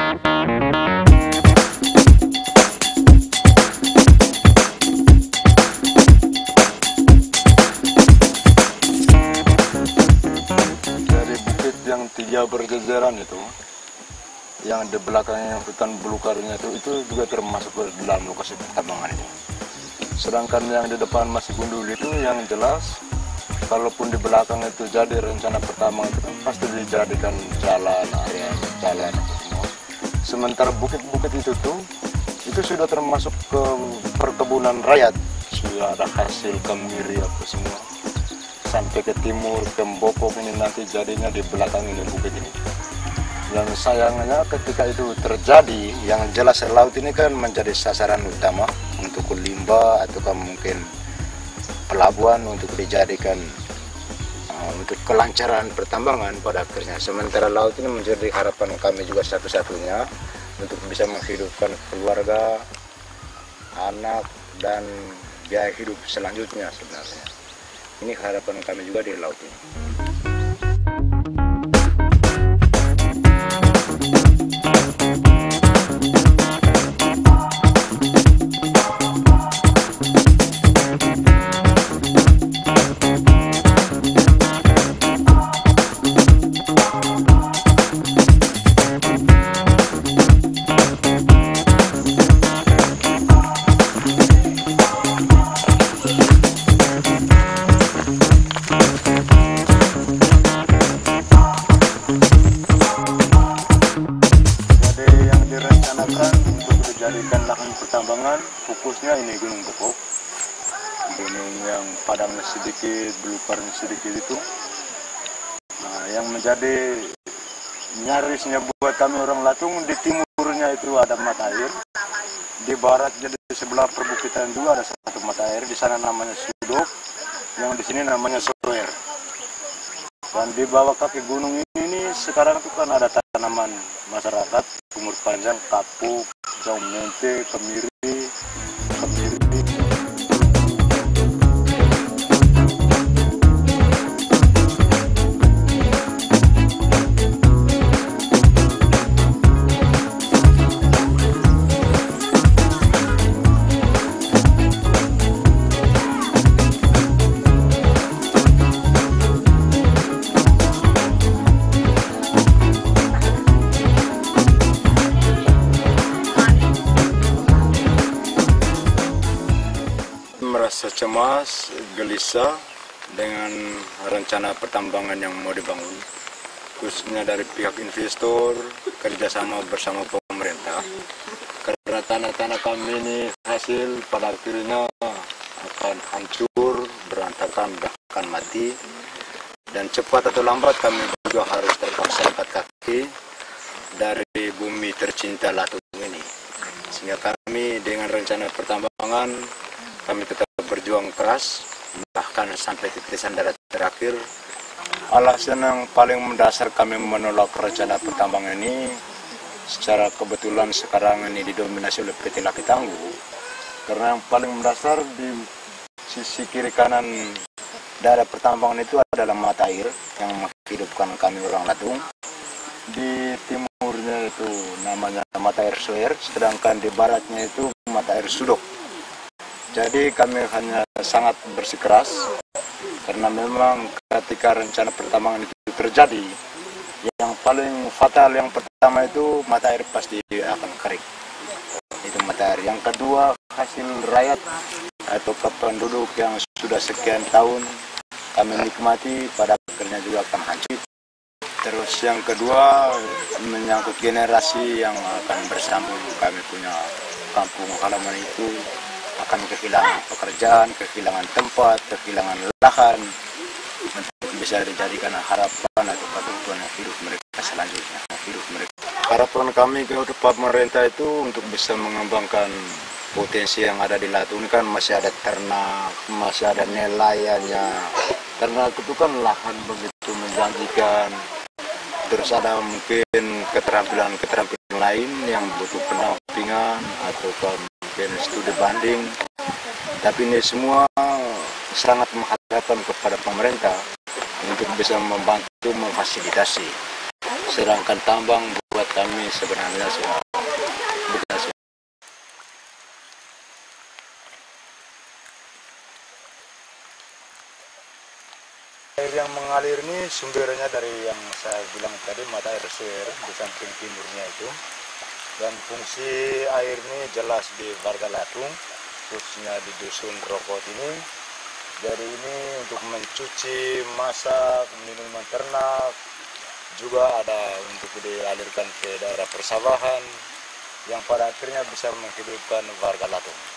Dari bukit yang 3 berjejeran itu, yang di belakangnya hutan belukarnya itu juga termasuk ke dalam lokasi pertambangan ini. Sedangkan yang di depan masih gundul itu yang jelas, kalaupun di belakang itu jadi rencana pertambangan itu kan pasti dijadikan jalan, area jalan semua. Sementara bukit-bukit itu sudah termasuk ke perkebunan rakyat, sudah ada hasil kemiri apa semua. Sampai ke timur, ke Mbokok ini nanti jadinya di belakang ini bukit ini. Dan sayangnya ketika itu terjadi, yang jelas laut ini kan menjadi sasaran utama untuk limbah atau mungkin pelabuhan untuk dijadikan untuk kelancaran pertambangan pada akhirnya. Sementara laut ini menjadi harapan kami juga satu-satunya untuk bisa menghidupkan keluarga, anak, dan biaya hidup selanjutnya sebenarnya. Ini harapan kami juga di laut ini. Pertambangan fokusnya ini Gunung Bokok, gunung yang padangnya sedikit, belukarnya sedikit itu. Nah, yang menjadi nyarisnya buat kami orang Latung, di timurnya itu ada mata air, di barat jadi sebelah perbukitan juga ada satu mata air, di sana namanya Sudok, yang di sini namanya Soer. Dan di bawah kaki gunung ini sekarang itu kan ada tanaman masyarakat umur panjang, kapuk, daun mente, kemiri. Merasa cemas, gelisah dengan rencana pertambangan yang mau dibangun, khususnya dari pihak investor kerjasama bersama pemerintah, karena tanah-tanah kami ini hasil pada akhirnya akan hancur, berantakan, bahkan mati, dan cepat atau lambat kami juga harus terpaksa angkat kaki dari bumi tercinta Latung ini. Sehingga kami dengan rencana pertambangan kami tetap berjuang keras, bahkan sampai titisan darah terakhir. Alasan yang paling mendasar kami menolak rencana pertambangan ini, secara kebetulan sekarang ini didominasi oleh PT Laki Tangguh, karena yang paling mendasar di sisi kiri kanan daerah pertambangan itu adalah mata air yang menghidupkan kami orang Latung. Di timurnya itu namanya mata air Soer, sedangkan di baratnya itu mata air Sudok. Jadi kami hanya sangat bersikeras karena memang ketika rencana pertambangan itu terjadi, yang paling fatal yang pertama itu mata air pasti akan kering. Itu mata air. Yang kedua, hasil rakyat atau penduduk yang sudah sekian tahun kami nikmati pada akhirnya juga akan hancur. Terus yang kedua menyangkut generasi yang akan bersambung, kami punya kampung halaman itu akan kehilangan pekerjaan, kehilangan tempat, kehilangan lahan untuk bisa dijadikan harapan atau kebutuhan hidup mereka selanjutnya. Harapan kami ke pemerintah itu untuk bisa mengembangkan potensi yang ada di Latung ini kan masih ada ternak, masih ada nelayannya. Ternak itu kan lahan begitu menjanjikan. Terus ada mungkin keterampilan lain yang butuh pendampingan atau mungkin studi banding. Tapi ini semua sangat mengharapkan kepada pemerintah untuk bisa membantu memfasilitasi sedangkan tambang buat kami sebenarnya sudah bukan. Air yang mengalir ini sumbernya dari yang saya bilang tadi, mata air suer di samping timurnya itu. Dan fungsi air ini jelas di Warga Latung, khususnya di Dusun Rokot ini. Jadi ini untuk mencuci, masak, minuman ternak, juga ada untuk dialirkan ke daerah persawahan, yang pada akhirnya bisa menghidupkan warga Latung.